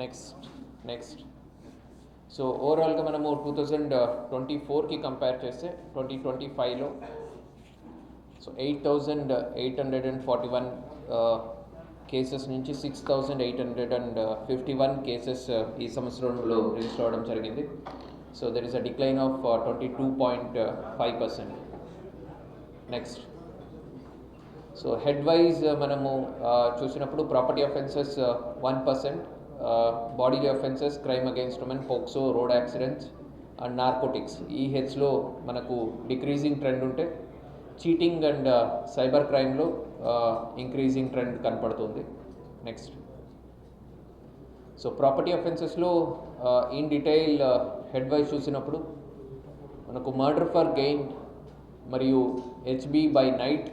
Next so ఓవరాల్గా మనము 2024కి compare చేస్తే 2025లో సో 8,841 కేసెస్ నుంచి 6,851 కేసెస్ ఈ సంవత్సరంలో రిజిస్టర్ అవ్వడం జరిగింది. So there is a decline of 22.5%. Next so head wise మనము చూసినప్పుడు property offences 1%, body offences, crime against women, POCSO, road accidents and narcotics ఈ హెడ్స్లో మనకు డిక్రీజింగ్ ట్రెండ్ ఉంటే చీటింగ్ అండ్ సైబర్ క్రైమ్లో ఇంక్రీజింగ్ ట్రెండ్ కనపడుతుంది. నెక్స్ట్ సో ప్రాపర్టీ అఫెన్సెస్లో in detail head wise చూసినప్పుడు మనకు మర్డర్ ఫర్ గెయిన్ మరియు హెచ్బి బై నైట్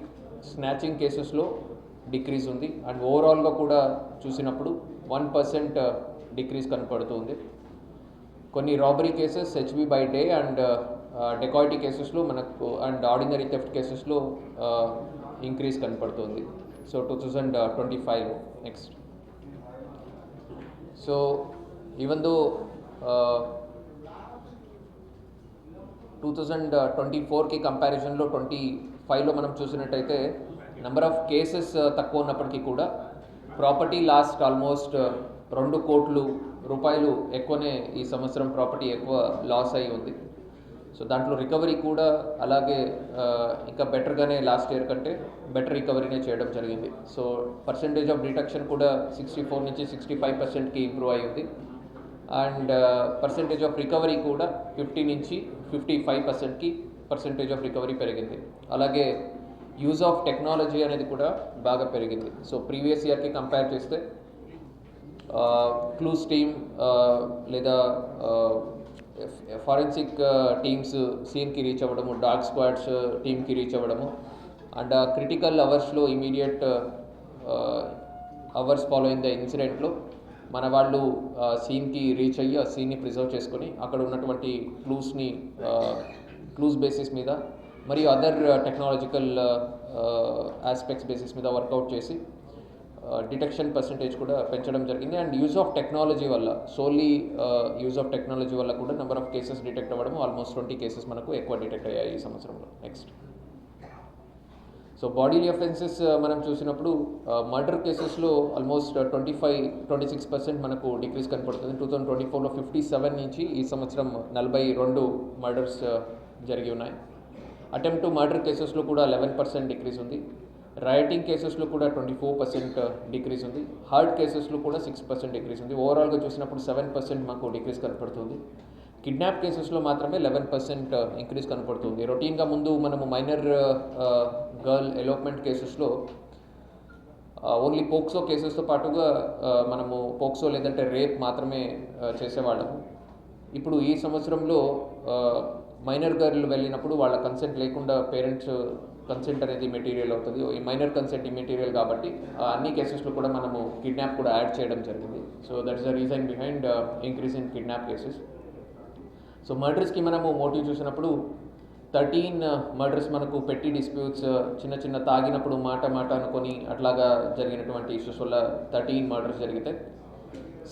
స్నాచింగ్ కేసెస్లో డిక్రీజ్ ఉంది. అండ్ ఓవరాల్గా కూడా చూసినప్పుడు 1% డిక్రీజ్ కనపడుతుంది. కొన్ని robbery cases HB by day and dacoity కేసెస్లో మనకు అండ్ ఆర్డినరీ థెఫ్ట్ కేసెస్లో ఇంక్రీజ్ కనపడుతుంది. So 2025 next so even though 2024కి కంపారిజన్లో 25లో మనం చూసినట్టయితే నెంబర్ ఆఫ్ కేసెస్ తక్కువ ఉన్నప్పటికీ కూడా ప్రాపర్టీ లాస్ట్ ఆల్మోస్ట్ 2 కోట్ల రూపాయలు ఎక్కువనే ఈ సంవత్సరం ప్రాపర్టీ ఎక్కువ లాస్ అయి ఉంది. సో దాంట్లో రికవరీ కూడా అలాగే ఇంకా బెటర్గానే లాస్ట్ ఇయర్ కంటే బెటర్ రికవరీనే చేయడం జరిగింది. సో పర్సంటేజ్ ఆఫ్ డిటెక్షన్ కూడా 64 నుంచి 65%కి ఇంప్రూవ్ అయి ఉంది. అండ్ పర్సంటేజ్ ఆఫ్ రికవరీ కూడా 50 నుంచి 55%కి పర్సంటేజ్ ఆఫ్ రికవరీ పెరిగింది. అలాగే యూజ్ ఆఫ్ టెక్నాలజీ అనేది కూడా బాగా పెరిగింది. సో ప్రీవియస్ ఇయర్కి కంపేర్ చేస్తే క్లూస్ టీమ్ లేదా ఫారెన్సిక్ టీమ్స్ సీన్కి రీచ్ అవ్వడము, డాగ్ స్క్వాడ్స్ టీమ్కి రీచ్ అవ్వడము అండ్ క్రిటికల్ అవర్స్లో ఇమీడియట్ అవర్స్ ఫాలోయింగ్ ద ఇన్సిడెంట్లో మన వాళ్ళు సీన్కి రీచ్ అయ్యి ఆ సీన్ని ప్రిజర్వ్ చేసుకొని అక్కడ ఉన్నటువంటి క్లూస్ బేసిస్ మీద మరియు అదర్ టెక్నాలజికల్ ఆస్పెక్ట్స్ బేసిస్ మీద వర్కౌట్ చేసి డిటెక్షన్ పర్సంటేజ్ కూడా పెంచడం జరిగింది. అండ్ యూజ్ ఆఫ్ టెక్నాలజీ వల్ల సోల్లీ యూజ్ ఆఫ్ టెక్నాలజీ వల్ల కూడా నెంబర్ ఆఫ్ కేసెస్ డిటెక్ట్ అవ్వడం ఆల్మోస్ట్ 20 కేసెస్ మనకు ఎక్కువ డిటెక్ట్ అయ్యాయి ఈ సంవత్సరంలో. నెక్స్ట్ సో బాడీలీ అఫెన్సెస్ మనం చూసినప్పుడు మర్డర్ కేసెస్లో ఆల్మోస్ట్ 26% మనకు డిక్రీజ్ కనపడుతుంది. 2024లో 57 నుంచి ఈ సంవత్సరం 42 మర్డర్స్ జరిగి ఉన్నాయి. అటెంప్ట్ టు మర్డర్ కేసెస్లో కూడా 11% డిక్రీజ్ ఉంది. రైటింగ్ కేసెస్లో కూడా 24% డిక్రీజ్ ఉంది. హార్ట్ కేసెస్లో కూడా 6% డిక్రీజ్ ఉంది. ఓవరాల్గా చూసినప్పుడు 7% మాకు డిక్రీజ్ కనపడుతుంది. కిడ్నాప్ కేసెస్లో మాత్రమే 11% ఇంక్రీజ్ కనపడుతుంది. రొటీన్గా ముందు మనము మైనర్ గర్ల్ ఎలోప్మెంట్ కేసెస్లో ఓన్లీ పోక్సో కేసెస్తో పాటుగా మనము పోక్సో లేదంటే రేప్ మాత్రమే చేసేవాళ్ళము. ఇప్పుడు ఈ సంవత్సరంలో మైనర్ గర్ల్ వెళ్ళినప్పుడు వాళ్ళ కన్సెంట్ లేకుండా పేరెంట్స్ కన్సెంట్ అనేది మెటీరియల్ అవుతుంది. ఈ మైనర్ కన్సెంట్ మెటీరియల్ కాబట్టి అన్ని కేసెస్లో కూడా మనము కిడ్నాప్ కూడా యాడ్ చేయడం జరిగింది. So that is the reason behind increase in kidnap cases. So మర్డర్స్కి మనము మోటివ్ చూసినప్పుడు 13 మర్డర్స్ మనకు పెట్టి డిస్ప్యూట్స్, చిన్న తాగినప్పుడు మాట అనుకొని అట్లాగా జరిగినటువంటి ఇష్యూస్ వల్ల 13 మర్డర్స్ జరిగితే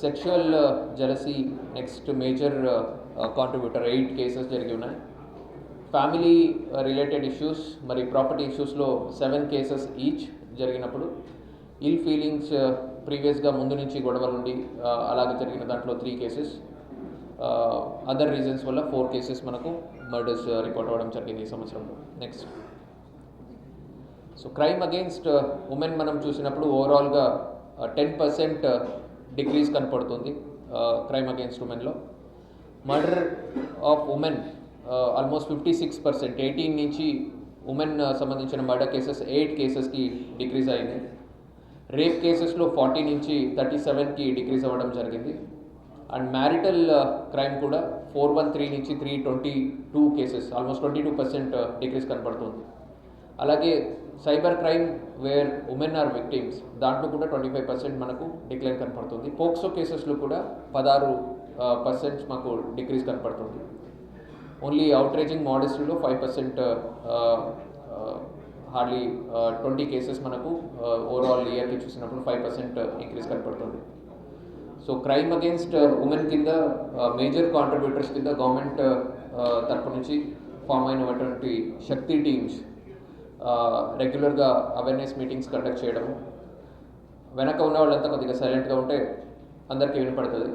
sexual jealousy next major contributor 8 cases జరిగి ఉన్నాయి. ఫ్యామిలీ రిలేటెడ్ ఇష్యూస్ మరి ప్రాపర్టీ ఇష్యూస్లో 7 కేసెస్ ఈచ్ జరిగినప్పుడు ఇల్ ఫీలింగ్స్ ప్రీవియస్గా ముందు నుంచి గొడవలు ఉండి అలాగే జరిగిన దాంట్లో 3 కేసెస్, అదర్ రీజన్స్ వల్ల 4 కేసెస్ మనకు మర్డర్స్ రిపోర్ట్ అవ్వడం జరిగింది ఈ సంవత్సరంలో. Next so crime against women మనం చూసినప్పుడు ఓవరాల్గా 10% డిక్రీజ్ కనపడుతుంది క్రైమ్ అగెయిన్స్ట్ ఉమెన్లో. మర్డర్ ఆఫ్ ఉమెన్ ఆల్మోస్ట్ 56%, 18 నుంచి ఉమెన్ సంబంధించిన మర్డర్ కేసెస్ 8 కేసెస్కి డిక్రీజ్ అయింది. రేప్ కేసెస్లో 40 నుంచి 37కి డిక్రీజ్ అవ్వడం జరిగింది. అండ్ మ్యారిటల్ క్రైమ్ కూడా 413 నుంచి 322 కేసెస్, ఆల్మోస్ట్ 22% డిక్రీజ్ కనపడుతుంది. అలాగే cyber crime where women are victims దాంట్లో కూడా 25% మనకు డిక్లైన్ కనపడుతుంది. పోక్సో కేసెస్లో కూడా 16% మాకు డిక్రీజ్ కనపడుతుంది. ఓన్లీ అవుట్రేజింగ్ మోడెస్టీలో 5%, హార్డ్లీ 20 కేసెస్ మనకు ఓవరాల్ ఇయర్కి చూసినప్పుడు 5% ఇంక్రీజ్ కనపడుతుంది. సో క్రైమ్ అగేన్స్ట్ ఉమెన్ కింద మేజర్ కాంట్రిబ్యూటర్స్ కింద గవర్నమెంట్ తరపు నుంచి ఫామ్ అయినటువంటి శక్తి టీమ్స్ రెగ్యులర్గా అవేర్నెస్ మీటింగ్స్ కండక్ట్ చేయడము. వెనక ఉన్న వాళ్ళంతా కొద్దిగా సైలెంట్గా ఉంటే అందరికీ వినపడుతుంది.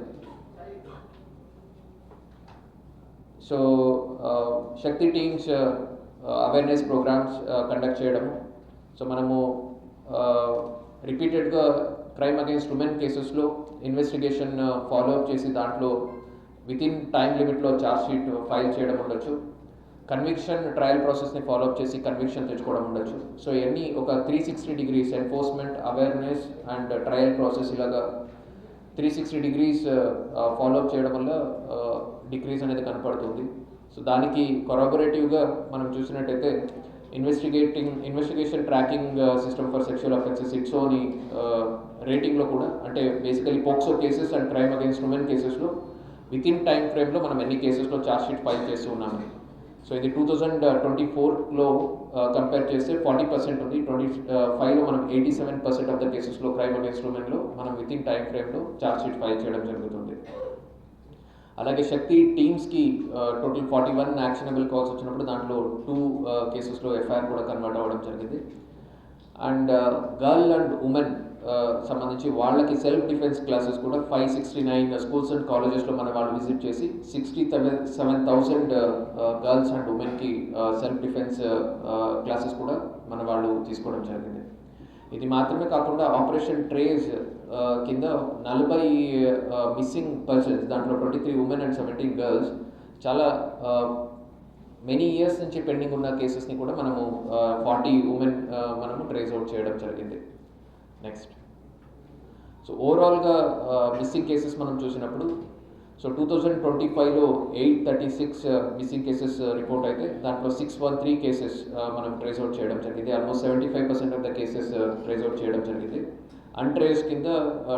So Shakti teams awareness programmes conduct చేయడము. సో మనము రిపీటెడ్గా క్రైమ్ అగేన్స్ట్ ఉమెన్ కేసెస్లో ఇన్వెస్టిగేషన్ ఫాలోఅప్ చేసి దాంట్లో వితిన్ టైం లిమిట్లో ఛార్జ్ షీట్ ఫైల్ చేయడం ఉండొచ్చు. కన్విక్షన్ ట్రయల్ ప్రాసెస్ని ఫాలోఅప్ చేసి కన్విక్షన్ తెచ్చుకోవడం ఉండొచ్చు. సో ఇవన్నీ ఒక 360 degrees enforcement, awareness and trial process ఇలాగా 360 degrees ఫాలోఅప్ చేయడం వల్ల డిక్రీజ్ అనేది కనపడుతుంది. సో దానికి కొరాబొరేటివ్గా మనం చూసినట్టయితే investigation tracking system for sexual offences ఇట్సోని రేటింగ్లో కూడా, అంటే basically POCSO cases and crime against women కేసెస్లో వితిన్ టైం ఫ్రేమ్లో మనం ఎన్ని కేసెస్లో ఛార్జ్ షీట్ ఫైల్ చేస్తూ ఉన్నాము. సో ఇది 2024లో కంపేర్ చేస్తే 40% ఉంది. 25లో మనం 87% ఆఫ్ ద కేసెస్లో క్రైమ్ అగేన్స్ట్ ఉమెన్లో మనం వితిన్ టైం ఫ్రేమ్లో ఛార్జ్ షీట్ ఫైల్ చేయడం జరుగుతుంది. అలాగే శక్తి టీమ్స్కి టోటల్ 41 యాక్షనబుల్ కాల్స్ వచ్చినప్పుడు దాంట్లో 2 కేసెస్లో ఎఫ్ఐఆర్ కూడా కన్వర్ట్ అవ్వడం జరిగింది. అండ్ గర్ల్ అండ్ ఉమెన్ సంబంధించి వాళ్ళకి సెల్ఫ్ డిఫెన్స్ క్లాసెస్ కూడా 569 స్కూల్స్ అండ్ కాలేజెస్లో మన వాళ్ళు విజిట్ చేసి 67,000 గర్ల్స్ అండ్ ఉమెన్కి సెల్ఫ్ డిఫెన్స్ క్లాసెస్ కూడా మన వాళ్ళు తీసుకోవడం జరిగింది. ఇది మాత్రమే కాకుండా ఆపరేషన్ ట్రేస్ కింద 40 మిస్సింగ్ పర్సన్స్, దాంట్లో 23 ఉమెన్ అండ్ 17 గర్ల్స్, చాలా మెనీ ఇయర్స్ నుంచి పెండింగ్ ఉన్న కేసెస్ని కూడా మనము 40 ఉమెన్ మనము ట్రేస్ అవుట్ చేయడం జరిగింది. నెక్స్ట్, సో ఓవరాల్గా మిస్సింగ్ కేసెస్ మనం చూసినప్పుడు, సో 2025లో 836 మిస్సింగ్ కేసెస్ రిపోర్ట్ అయితే దాంట్లో 613 కేసెస్ మనం ట్రేస్ అవుట్ చేయడం జరిగింది. Almost 75% of the cases trace out చేయడం జరిగింది. అన్ట్రేస్ కింద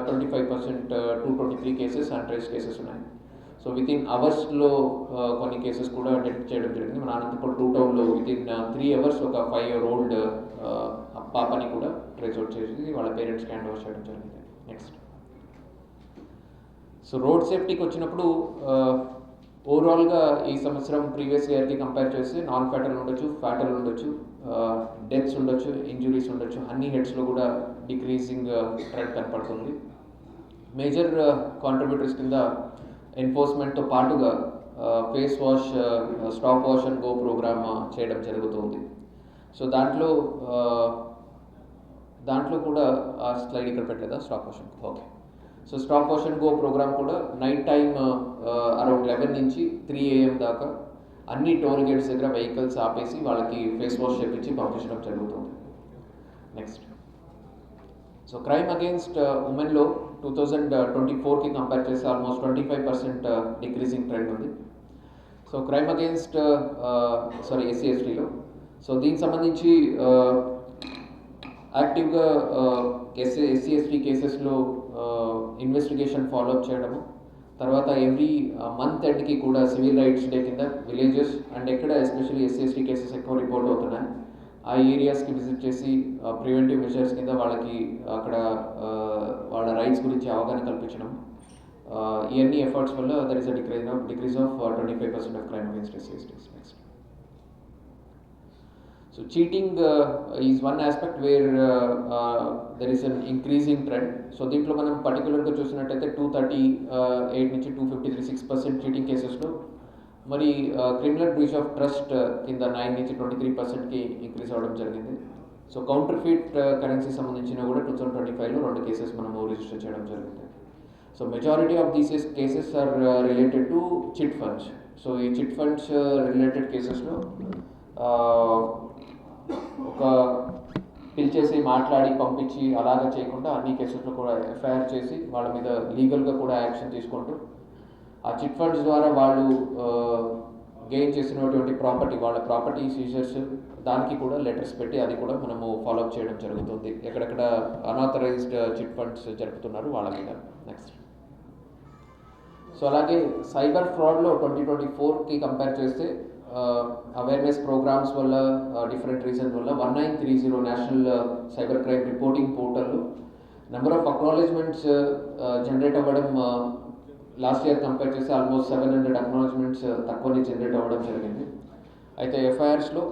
25% 223 కేసెస్ అన్ట్రేస్ కేసెస్ ఉన్నాయి. సో వితిన్ అవర్స్లో కొన్ని కేసెస్ కూడా డిటెక్ట్ చేయడం జరిగింది. మన అనంతపురం 2 టౌన్లో వితిన్ 3 hours ఒక 5-year-old పాపని కూడా ట్రేస్ అవుట్ చేసి వాళ్ళ పేరెంట్స్కి హ్యాండ్ ఓవర్ చేయడం జరిగింది. నెక్స్ట్, సో రోడ్ సేఫ్టీకి వచ్చినప్పుడు ఓవరాల్గా ఈ సంవత్సరం ప్రీవియస్ ఇయర్కి కంపేర్ చేస్తే నాన్ ఫ్యాటల్ ఉండొచ్చు, ఫ్యాటల్ ఉండొచ్చు, డెత్స్ ఉండొచ్చు, ఇంజురీస్ ఉండొచ్చు, అన్ని హెడ్స్లో కూడా డిక్రీజింగ్ ట్రెండ్ కనపడుతుంది. మేజర్ కాంట్రిబ్యూటర్స్ కింద ఎన్ఫోర్స్మెంట్తో పాటుగా face wash, stop wash and go programme చేయడం జరుగుతుంది. సో దాంట్లో కూడా ఆ స్లైడ్ ఇక్కడ పెట్టలేదా, stop wash and go, okay. So stop wash and go programme కూడా నైట్ టైం అరౌండ్ 11 నుంచి 3 AM దాకా అన్ని టోల్ గేట్స్ దగ్గర వెహికల్స్ ఆపేసి వాళ్ళకి ఫేస్ వాష్ చేపించి పంపించడం జరుగుతుంది. నెక్స్ట్, సో క్రైమ్ అగేన్స్ట్ ఉమెన్లో 2024కి కంపేర్ చేస్తే ఆల్మోస్ట్ 25% డిక్రీజింగ్ ట్రెండ్ ఉంది. సో క్రైమ్ అగేన్స్ట్ SC/STలో, సో దీనికి సంబంధించి యాక్టివ్గా SC/ST కేసెస్లో ఇన్వెస్టిగేషన్ ఫాలోఅప్ చేయడము, తర్వాత ఎవ్రీ మంత్ ఎండ్కి కూడా సివిల్ రైట్స్ డే కింద విలేజెస్ అండ్ ఎక్కడ ఎస్పెషల్లీ SC/ST కేసెస్ ఎక్కువ రిపోర్ట్ అవుతున్నాయి ఆ ఏరియాస్కి విజిట్ చేసి ప్రివెంటివ్ మెజర్స్ కింద వాళ్ళకి అక్కడ వాళ్ళ రైట్స్ గురించి అవగాహన కల్పించడం, ఇవన్నీ ఎఫర్ట్స్ వల్ల there is a decrease of 25% of crime against SC/STs. Next, so cheating is one aspect where there is an increasing trend. So దీంట్లో మనం పర్టికులర్గా చూసినట్టయితే 238 నుంచి 253 6% చీటింగ్ కేసెస్లో, మరి క్రిమినల్ బ్రీచ్ ఆఫ్ ట్రస్ట్ కింద 9 నుంచి 23%కి ఇంక్రీజ్ అవ్వడం జరిగింది. సో కౌంటర్ ఫీట్ కరెన్సీ సంబంధించిన కూడా 2025లో 2 కేసెస్ మనము రిజిస్టర్ చేయడం జరిగింది. So majority of these cases are related to chit funds. So ఈ చిట్ ఫండ్స్ రిలేటెడ్ కేసెస్లో ఒక పిలిచేసి మాట్లాడి పంపించి అలాగా చేయకుండా అన్ని కేసెస్లో కూడా ఎఫ్ఐఆర్ చేసి వాళ్ళ మీద లీగల్గా కూడా యాక్షన్ తీసుకుంటూ ఆ చిట్ ఫండ్స్ ద్వారా వాళ్ళు గెయిన్ చేసినటువంటి ప్రాపర్టీ, వాళ్ళ ప్రాపర్టీ సీజర్స్, దానికి కూడా లెటర్స్ పెట్టి అది కూడా మనము ఫాలోఅప్ చేయడం జరుగుతుంది ఎక్కడెక్కడ అన్ఆథరైజ్డ్ చిట్ ఫండ్స్ జరుపుతున్నారు వాళ్ళ మీద. నెక్స్ట్, సో అలాగే సైబర్ ఫ్రాడ్లో 2024కి కంపేర్ చేస్తే అవేర్నెస్ ప్రోగ్రామ్స్ వల్ల, డిఫరెంట్ రీజన్స్ వల్ల 1930 నేషనల్ సైబర్ క్రైమ్ రిపోర్టింగ్ పోర్టల్లో నెంబర్ ఆఫ్ అక్నాలజ్మెంట్స్ జనరేట్ అవ్వడం లాస్ట్ ఇయర్ కంపేర్ చేస్తే ఆల్మోస్ట్ 700 అక్నాలజ్మెంట్స్ తక్కువనే జనరేట్ అవ్వడం జరిగింది. అయితే ఎఫ్ఐఆర్స్లో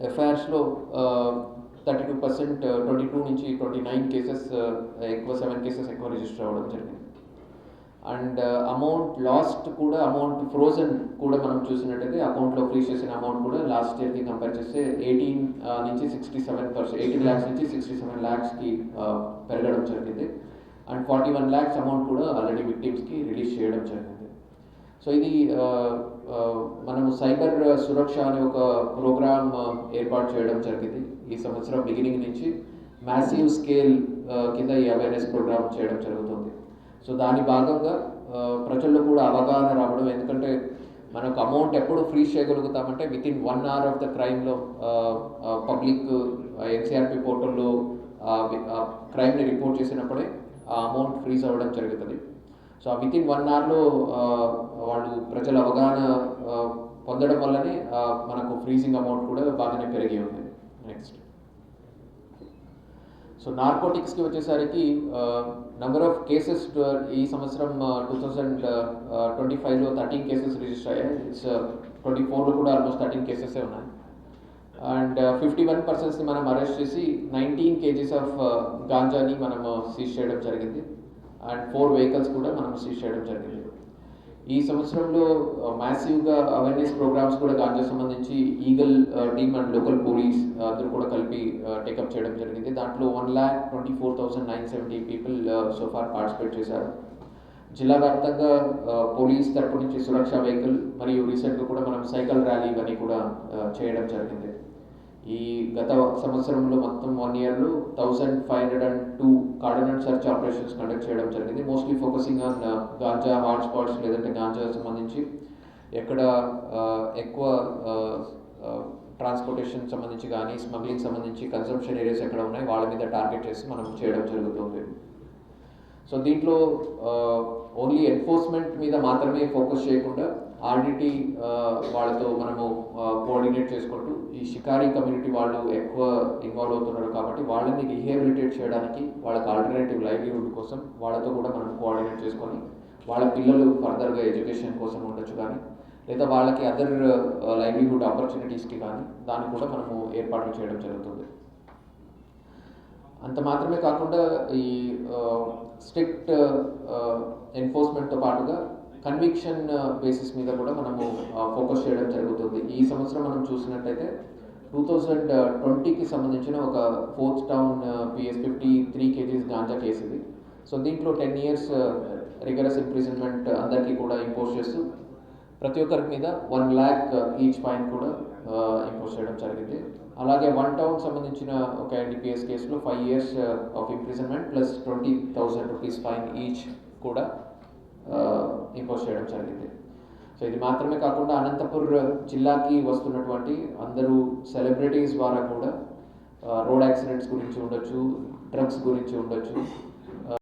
32% 22 నుంచి 29 కేసెస్ ఎక్కువ, 7 కేసెస్ ఎక్కువ రిజిస్టర్ అవ్వడం జరిగింది. అండ్ అమౌంట్ లాస్ట్ కూడా, అమౌంట్ ఫ్రోజన్ కూడా మనం చూసినట్టయితే అకౌంట్లో ఫ్రీజ్ చేసిన అమౌంట్ కూడా లాస్ట్ ఇయర్కి కంపేర్ చేస్తే 18 నుంచి 67%, 18 lakhs నుంచి 67 lakhsకి పెరగడం జరిగింది. అండ్ 41 lakhs అమౌంట్ కూడా ఆల్రెడీ విక్టిమ్స్కి రిలీజ్ చేయడం జరిగింది. సో ఇది మనము సైబర్ సురక్ష అనే ఒక ప్రోగ్రామ్ ఏర్పాటు చేయడం జరిగింది. ఈ సంవత్సరం బిగినింగ్ నుంచి మ్యాసివ్ స్కేల్ కింద ఈ అవేర్నెస్ ప్రోగ్రామ్ చేయడం జరుగుతుంది. సో దాని భాగంగా ప్రజల్లో కూడా అవగాహన రావడం, ఎందుకంటే మనకు అమౌంట్ ఎప్పుడు ఫ్రీజ్ చేయగలుగుతామంటే వితిన్ 1 hour ఆఫ్ ద క్రైమ్లో పబ్లిక్ ఎన్సీఆర్పి పోర్టల్లో క్రైమ్ని రిపోర్ట్ చేసినప్పుడే ఆ అమౌంట్ ఫ్రీజ్ అవ్వడం జరుగుతుంది. సో వితిన్ 1 hourలో వాళ్ళు ప్రజల అవగాహన పొందడం వల్లనే మనకు ఫ్రీజింగ్ అమౌంట్ కూడా బాగానే పెరిగి ఉంది. నెక్స్ట్, సో నార్కోటిక్స్కి వచ్చేసరికి నెంబర్ ఆఫ్ కేసెస్ ఈ సంవత్సరం 2025లో 13 కేసెస్ రిజిస్టర్ అయ్యాయి. 24లో కూడా ఆల్మోస్ట్ 13 కేసెసే ఉన్నాయి. అండ్ 51 personsని మనం అరెస్ట్ చేసి 19 kgs ఆఫ్ గాంజాని మనం సీజ్ చేయడం జరిగింది. అండ్ 4 vehicles కూడా మనం సీజ్ చేయడం జరిగింది. ఈ సంవత్సరంలో మ్యాసివ్గా అవేర్నెస్ ప్రోగ్రామ్స్ కూడా గాంజా సంబంధించి eagle team and local police అందరూ కూడా కలిపి టేకప్ చేయడం జరిగింది. దాంట్లో 1,24,970 people సో ఫార్ పార్టిసిపేట్ చేశారు. జిల్లా వ్యాప్తంగా పోలీస్ తరపు నుంచి సురక్ష వెహికల్ మరియు రీసెంట్గా కూడా మనం సైకిల్ ర్యాలీ ఇవన్నీ కూడా చేయడం జరిగింది. ఈ గత సంవత్సరంలో మొత్తం 1 yearలో 1,502 కార్డినెంట్ సర్చ్ ఆపరేషన్స్ కండక్ట్ చేయడం జరిగింది. Mostly focusing on ganja hotspots, లేదంటే గాంజా సంబంధించి ఎక్కడ ఎక్కువ ట్రాన్స్పోర్టేషన్ సంబంధించి కానీ, స్మగ్లింగ్ సంబంధించి కన్సంప్షన్ ఏరియాస్ ఎక్కడ ఉన్నాయి వాళ్ళ మీద టార్గెట్ చేసి మనం చేయడం జరుగుతుంది. సో దీంట్లో ఓన్లీ ఎన్ఫోర్స్మెంట్ మీద మాత్రమే ఫోకస్ చేయకుండా ఆర్డిటీ వాళ్ళతో మనము కోఆర్డినేట్ చేసుకుంటూ, ఈ షికారీ కమ్యూనిటీ వాళ్ళు ఎక్కువ ఇన్వాల్వ్ అవుతున్నారు కాబట్టి వాళ్ళని రీహాబిలిటేట్ చేయడానికి, వాళ్ళకి ఆల్టర్నేటివ్ లైవ్లీహుడ్ కోసం వాళ్ళతో కూడా మనం కోఆర్డినేట్ చేసుకొని వాళ్ళ పిల్లలు ఫర్దర్గా ఎడ్యుకేషన్ కోసం ఉండొచ్చు కానీ, లేదా వాళ్ళకి అదర్ లైవ్లీహుడ్ ఆపర్చునిటీస్కి కానీ దాన్ని కూడా మనము ఏర్పాట్లు చేయడం జరుగుతుంది. అంత మాత్రమే కాకుండా ఈ స్ట్రిక్ట్ ఎన్ఫోర్స్మెంట్తో పాటుగా కన్విక్షన్ బేసిస్ మీద కూడా మనము ఫోకస్ చేయడం జరుగుతుంది. ఈ సంవత్సరం మనం చూసినట్టయితే 2020కి సంబంధించిన ఒక 4th Town PS 53 kgs ganja case ఇది. సో దీంట్లో 10 years రిగరస్ ఇంప్రిజన్మెంట్ అందరికీ కూడా ఇంపోజ్ చేస్తూ ప్రతి ఒక్కరి మీద 1 lakh ఈచ్ ఫైన్ కూడా ఇంపోజ్ చేయడం జరిగింది. అలాగే 1 town సంబంధించిన ఒక NDPS కేసులో 5 years of imprisonment plus 20,000 rupees fine each కూడా ఇంపోజ్ చేయడం జరిగింది. సో ఇది మాత్రమే కాకుండా అనంతపూర్ జిల్లాకి వస్తున్నటువంటి అందరూ సెలబ్రిటీస్ ద్వారా కూడా రోడ్ యాక్సిడెంట్స్ గురించి ఉండొచ్చు, డ్రగ్స్ గురించి ఉండొచ్చు,